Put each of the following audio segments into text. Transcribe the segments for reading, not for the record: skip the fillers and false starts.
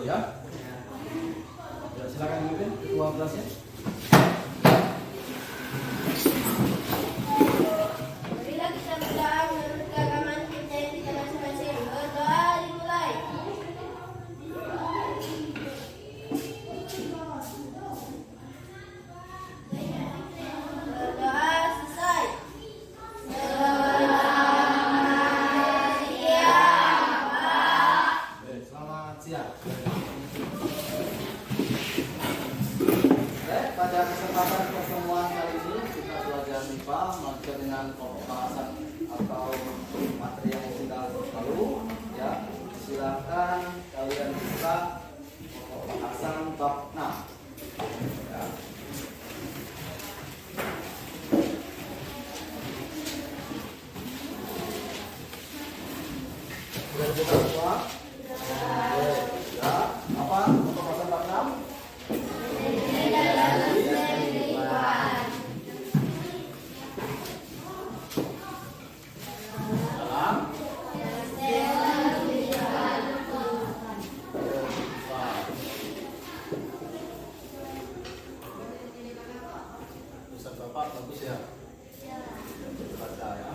ya. Ya, silakan pimpin ketua kelasnya. Marilah kita berdoa menurut keagamaan kita yang tidak masing-masing. Berdoa dimulai. Berdoa selesai. Selamat siang. Pada kesempatan pertemuan kali ini kita belajar MIPA lanjut dengan pembahasan atau materi yang sudah lalu ya. Silakan kalian buka pembahasan bab 6 ya. Sudah buka semua? Ya. Apa pembahasan bab 6? Ustaz Bapak bagus ya. Baca ya.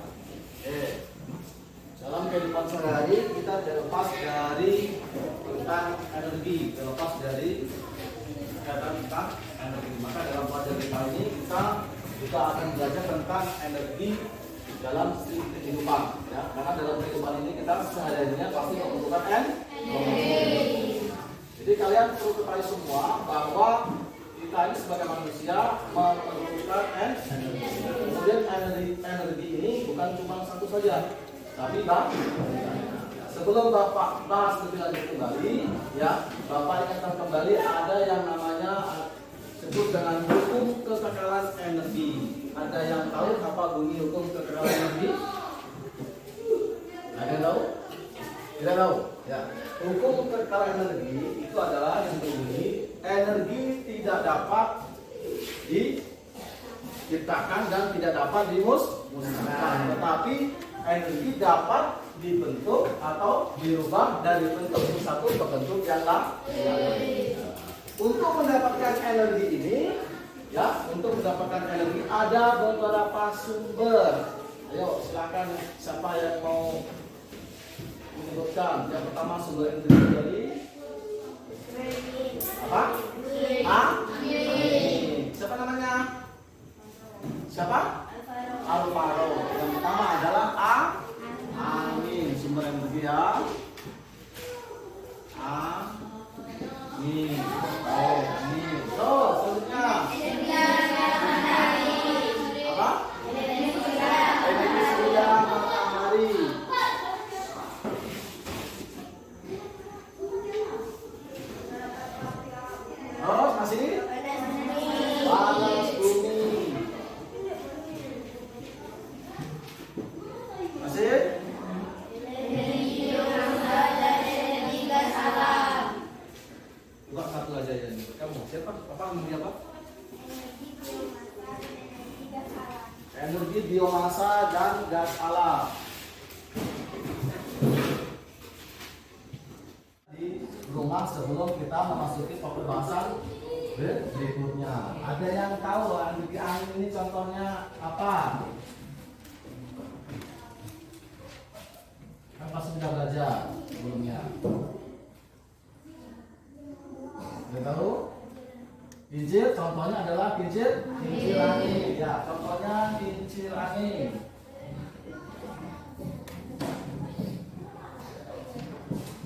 Dalam kehidupan sehari-hari kita tidak lepas dari tentang energi, tidak lepas dari kegiatan tentang energi. Maka dalam pelajaran kali ini kita juga akan belajar tentang energi dalam kehidupan ya. Karena dalam kehidupan ini kita sehari-harinya pasti membutuhkan energi. Jadi kalian perlu ketahui semua bahwa kita ini sebagai manusia memerlukan energi. Kemudian energi ini bukan cuma satu saja, tapi sebelum Bapak bahas lebih lanjut kembali, ya Bapak ingatkan kembali ada yang namanya sebut dengan hukum kekekalan energi. Ada yang tahu apa bunyi hukum kekekalan energi? Ada yang tahu? Tidak tahu? Ya. Hukum kekekalan energi itu adalah yang berbunyi energi tidak dapat diciptakan dan tidak dapat dimusnahkan, tetapi energi dapat dibentuk atau dirubah dari bentuk satu ke bentuk yang lain. Untuk mendapatkan energi ini, ya, untuk mendapatkan energi ada beberapa sumber. Ayo, silakan siapa yang mau menyebutkan. Yang pertama sumber energi dari apa? Angin. Siapa namanya? Siapa? Alvaro. Yang pertama adalah angin. Sumber energi ya. Angin. Angin. So, selanjutnya apa? Energi surya matahari. Terus masih? Panas bumi. Masih? Bukan satu aja ya. Kamu siapa? Apa energi apa? Energi biomasa dan gas alam. Di rumah sebelum kita memasuki pembahasan berikutnya. Ada yang tahu energi angin ini contohnya apa? Kan pasti sudah belajar sebelumnya. Sudah tahu? Kincir contohnya adalah kincir angin. Ya, contohnya kincir angin.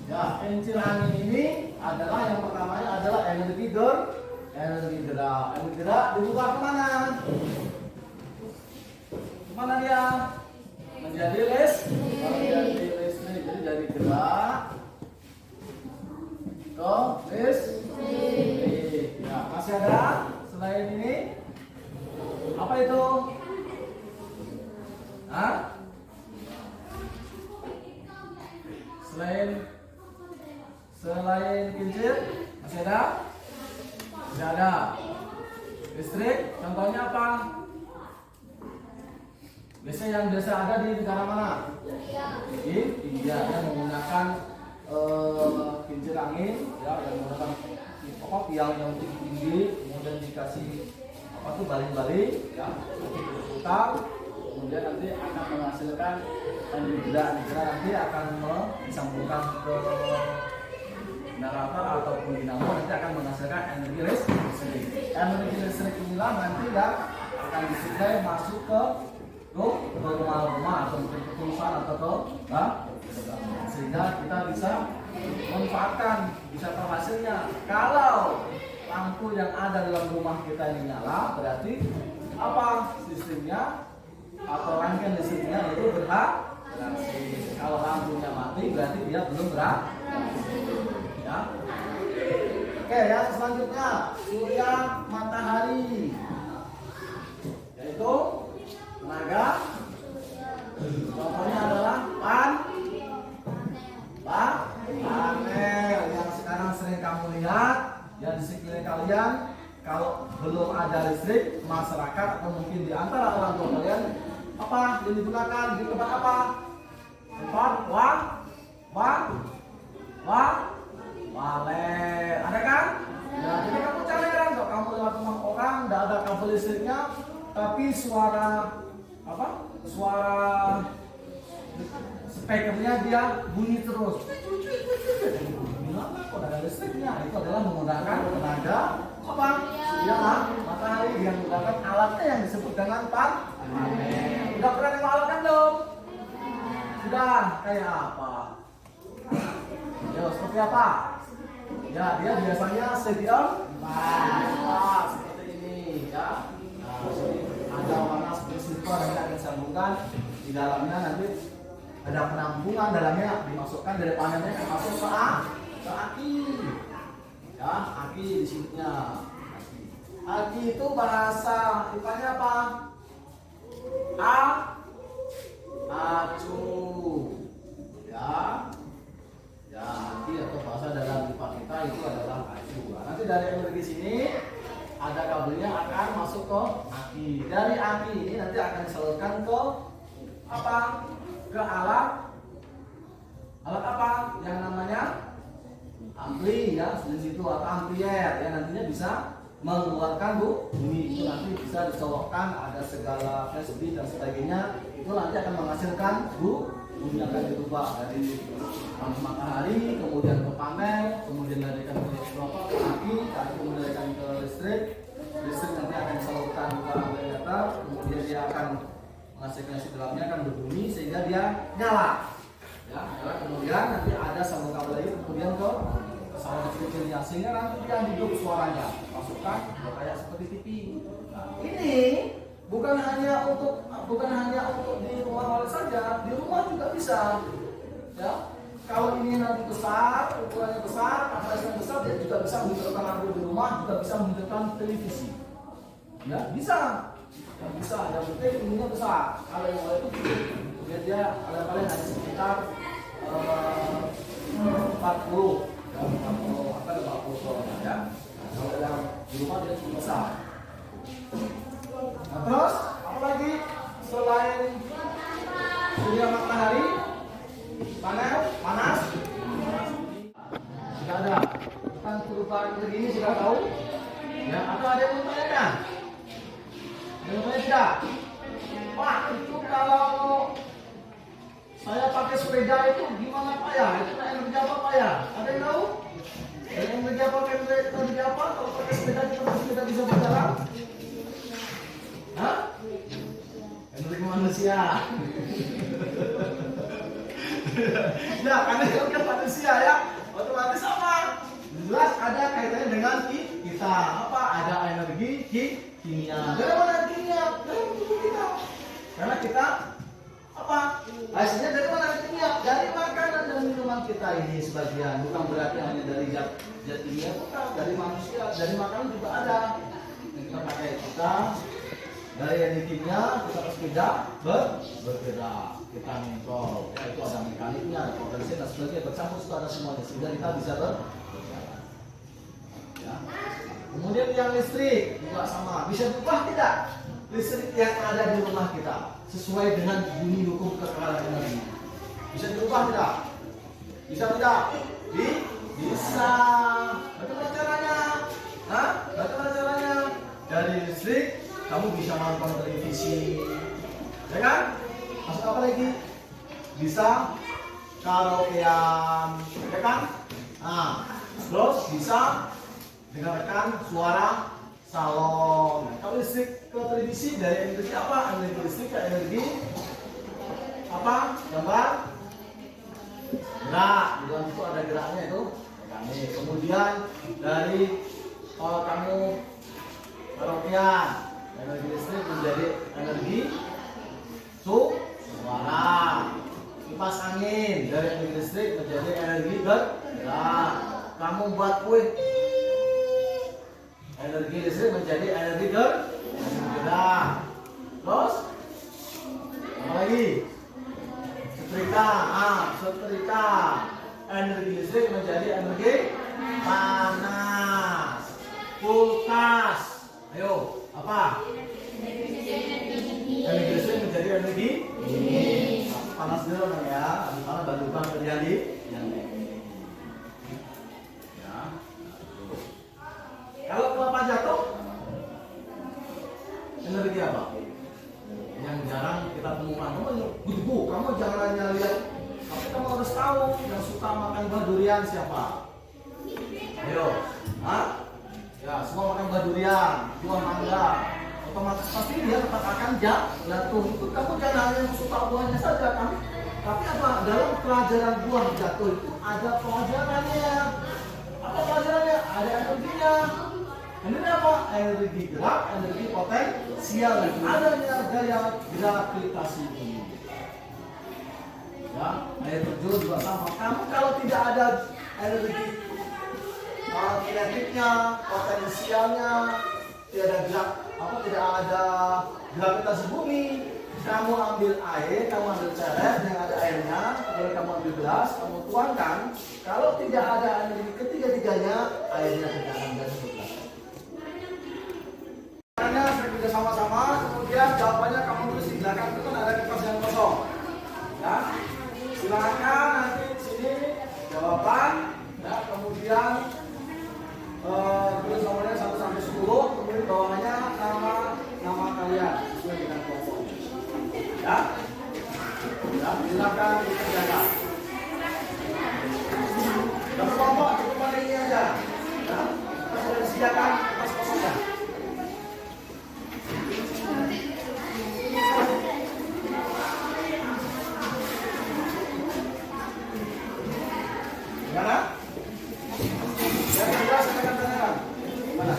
Ya, kincir angin ini adalah yang pertamanya adalah energi gerak. Energi gerak dibuka kemana? Kemana dia? Menjadi listrik. Jadi dari gerak ke listrik. Ya, masih ada selain ini? Apa itu? Hah? Selain kincir masih ada? Tidak ada. Listrik contohnya apa? Biasanya yang biasa ada di negara mana? Di India yang menggunakan kincir angin ya, yang menggunakan pokok yang tinggi, kemudian dikasih apa tuh baling-baling ya, putar, kemudian nanti akan menghasilkan nidra nanti akan disambungkan ke generator ataupun dinamo, nanti akan menghasilkan energi listrik. Energi listrik inilah nanti yang akan disuplai masuk ke rumah-rumah atau mungkin ke perusahaan atau ke sehingga kita bisa memanfaatkan, bisa terhasilnya. Kalau lampu yang ada dalam rumah kita ini nyala, berarti apa sistemnya atau rangkaian listriknya itu beraksi. Kalau lampunya mati, berarti dia belum beraksi. Ya. Oke, yang selanjutnya surya matahari, yaitu tenaga. Contohnya adalah panel yang sekarang sering kamu lihat yang di sekeliling kalian. Kalau belum ada listrik, masyarakat atau mungkin di antara orang tua kalian apa yang digunakan di tempat apa? Tempat walet, ada kan? Ya, jadi kamu cari kan, kalau kamu lewat rumah orang, tidak ada kabel listriknya, tapi suara apa? Suara speakernya dia bunyi terus. Gimana kok ada listriknya? Itu adalah menggunakan tenaga apa? Surya matahari yang menggunakan alatnya yang disebut dengan panel. Udah pernah nengok alat kan belum? Sudah, kayak apa? Ya, seperti apa? Ya, dia biasanya sedium seperti ini ya. Nah, ada warna seperti silver yang akan disambungkan di dalamnya, nanti ada penampungan dalamnya, dimasukkan dari panelnya yang masuk ke aki. Ya, aki di sininya. Aki itu bahasa IPA-nya apa? Acu. Ya, aki atau bahasa dalam IPA kita itu adalah acu. Nanti dari energi sini ada kabelnya akan masuk ke aki. Dari aki ini nanti akan disalurkan ke apa? Ke alat apa? Yang namanya ampli ya, di situ atau ampere yang nantinya bisa mengeluarkan bunyi. Itu nanti bisa dicolokkan, ada segala flashbit dan sebagainya. Itu nanti akan menghasilkan bunyi akan dirubah dari lampu matahari, kemudian ke panel, kemudian dilarikan ke aki, kemudian dilarikan ke listrik nanti akan disalurkan ke agregator, kemudian dia akan menghasilkan isi dalamnya akan berbunyi sehingga dia nyala. Ya, kemudian nanti ada sambung kabel lagi kemudian ke saluran kecilnya sehingga nanti dia hidup suaranya, masukkan kayak seperti TV. Nah, ini bukan hanya untuk di rumah walet saja, di rumah juga bisa. Ya, kalau ini nanti besar, ukurannya besar, kapasitasnya besar, dia juga bisa menghidupkan lampu di rumah, juga bisa menghidupkan televisi. Ya, bisa. Yang bisa, yang penting ininya besar. Kalau yang walet itu kecil, dia paling hanya sekitar 40 ya. Kalau yang di rumah dia cukup besar. Nah, terus apa lagi selain surya matahari, panel panas? Sudah ada tentang perubahan begini sudah tahu? Ya, atau ada yang mau tanya? Yang tanya tidak? Pak, itu kalau saya pakai sepeda itu gimana Pak ya? Itu energi apa Pak ya? Ada yang tahu? Energi apa? Energi apa? Kalau pakai sepeda kita bisa berjalan? Hah? Energi manusia. Ya, karena itu manusia ya, otomatis apa? Jelas ada kaitannya dengan kita. Apa? Ada energi kimia. Dari mana kimia? Dari tubuh kita. Karena kita apa? Hasilnya dari mana kimia? Dari makanan dan minuman kita ini sebagian. Bukan berarti hanya dari zat kimia, bukan. Dari manusia, dari makanan juga ada. Yang kita pakai dari energi kimia kita bersepeda bergerak, kita nyentrol. Ya, itu ada mekaniknya, ada potensi dan sebagainya, bercampur itu ada semuanya sehingga kita bisa berjalan. Ya. Kemudian yang listrik juga sama, bisa berubah tidak? Listrik yang ada di rumah kita sesuai dengan bunyi hukum kekerasan energi bisa dirubah tidak? Bisa tidak? Bisa. Bagaimana caranya? Hah? Bagaimana caranya? Dari listrik kamu bisa nonton televisi, ya kan? Masuk apa lagi? Bisa karaokean, ya kan? Nah, terus bisa dengarkan suara salon. Kalau listrik ke televisi dari energi apa? Energi listrik ke energi apa? Gambar gerak. Di dalam itu ada geraknya itu. Nih, kemudian dari kalau kamu karaokean, energi listrik menjadi energi suara. Kipas angin dari energi listrik menjadi energi gerak. Kamu buat kue, energi listrik menjadi energi gerak. Terus apa lagi? Setrika, setrika. Energi listrik menjadi energi panas. Kulkas, ayo apa? Energi listrik menjadi energi dingin. Panas dulu dong ya, habis panas baru bukan terjadi yang ini. Ya. Kalau kelapa jatuh, energi apa? Yang jarang kita temukan. Kamu jangan hanya lihat, tapi kamu harus tahu yang suka makan buah durian siapa? Ayo, ya semua makan buah durian, buah mangga. Otomatis pasti dia tetap akan jatuh. Itu kamu jangan hanya suka buahnya saja, tapi apa? Dalam pelajaran buah jatuh itu ada pelajarannya. Apa pelajarannya? Ada energinya. Ini apa? Energi gerak, energi potensial. Adanya gaya gravitasi ini. Ya, air terjun juga sama. Kamu kalau tidak ada energi kinetiknya, potensialnya, tidak ada gravitasi bumi, kamu ambil air, kamu ambil ceret yang ada airnya, kemudian kamu ambil gelas, kamu tuangkan. Kalau tidak ada energi ketiga-tiganya, airnya tidak akan jadi gelas. Caranya saya kerja sama-sama, kemudian jawabannya kamu tulis di belakang itu kan ada kertas yang kosong. Ya, silakan nanti di sini jawaban, ya, kemudian tulis nomornya 1 sampai 10, kemudian bawahnya nama kalian sesuai dengan kelompok. Ya, ya, silakan dikerjakan. Dapat kelompok cukup pada ini aja. Ya, kita sudah disediakan kertas kosongnya. Gimana? Yang jelas saya akan tanyakan. Gimana?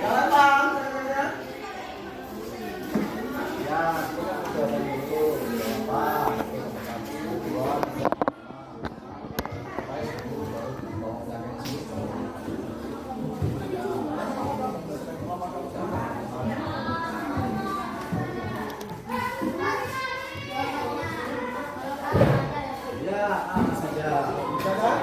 Jalan bang, tangannya. Ya, kita jawaban dulu. Bang, ya, saja. Bisa kan?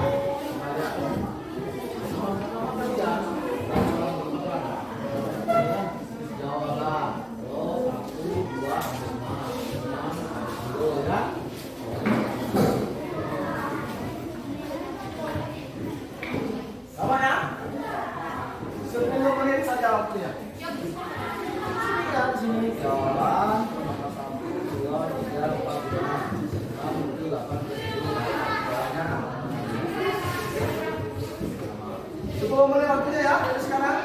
Apa ya? 10 menit saja waktunya. Ya, di sini jalan 1, 2, 3, 4, 5, 6, 7, 8, 9, 10 menit waktunya ya dari sekarang.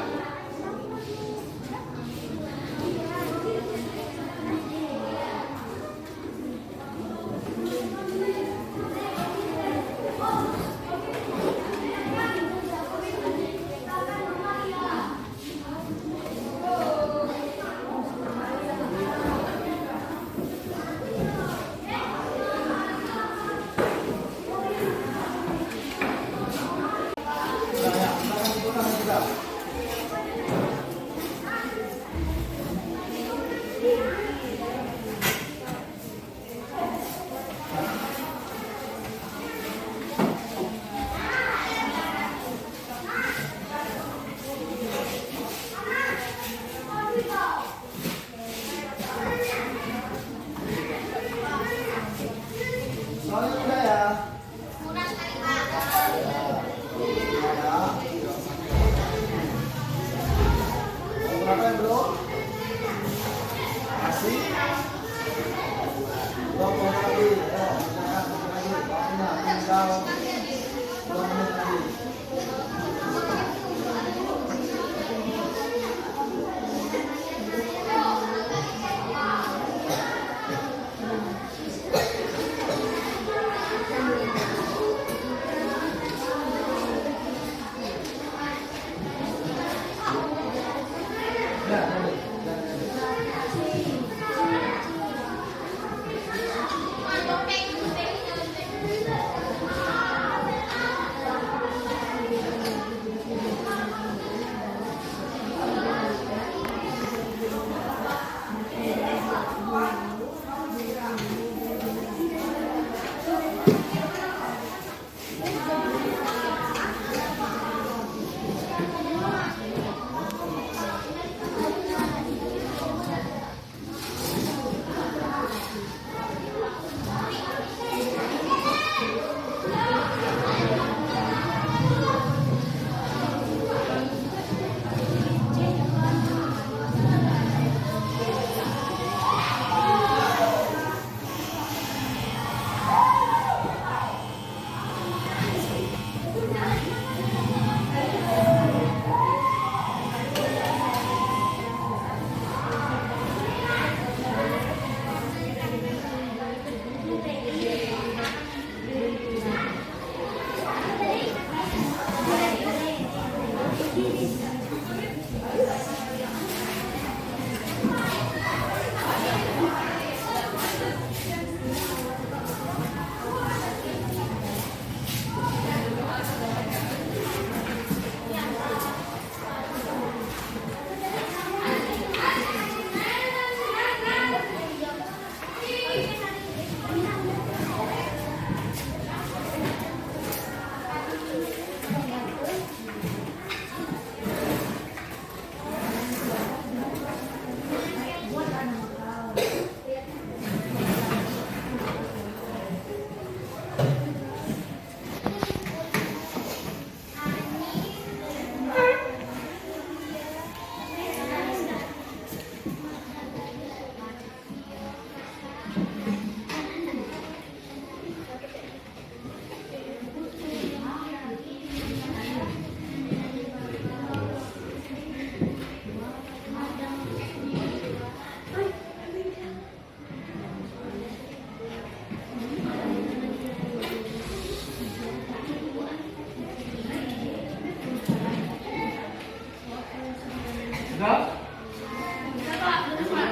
Sudah?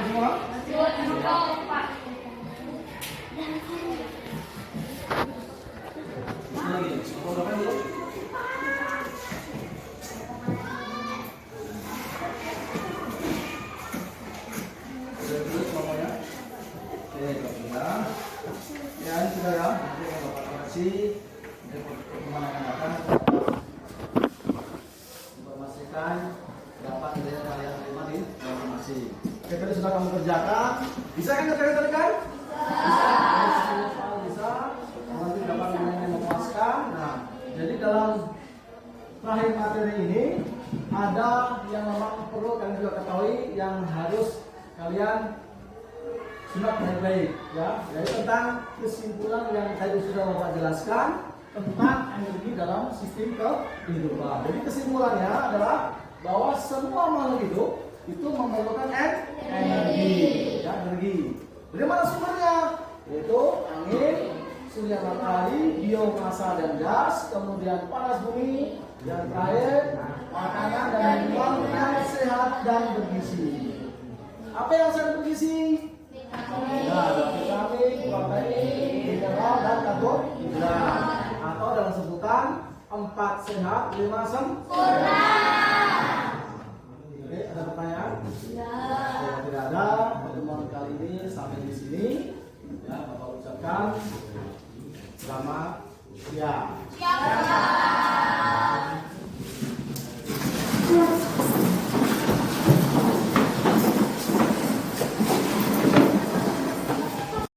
Semua? Lagi, fotokan dulu. Sudah dulu semuanya. Oke, sudah. Ya, ini sudah ya. Nanti Bapak koreksi. Pertemuan akan datang. Informasikan dapat nilai kalian terima di informasi. Oke, tadi sudah kamu kerjakan. Bisa kan kerjakan tadi kan? Bisa. Nanti dapat nilai memuaskan. Nah, jadi dalam terakhir materi ini ada yang memang perlu kalian juga ketahui yang harus kalian simak baik-baik ya. Yaitu tentang kesimpulan yang tadi sudah Bapak jelaskan tentang energi dalam sistem kehidupan. Jadi kesimpulannya adalah bahwa semua makhluk hidup itu memerlukan energi, ya, energi. Dari mana sumbernya? Yaitu angin, surya matahari, biomasa dan gas, kemudian panas bumi, dan terakhir makanan dan minuman yang sehat dan bergizi. Apa yang sehat bergizi? Ya, ada vitamin, protein, mineral dan karbohidrat. Atau dalam sebutan 4 sehat, 5 sempurna. Oke, ada pertanyaan? Kalau tidak ada, pertemuan kali ini sampai di sini. Ya, Bapak ucapkan selamat siang.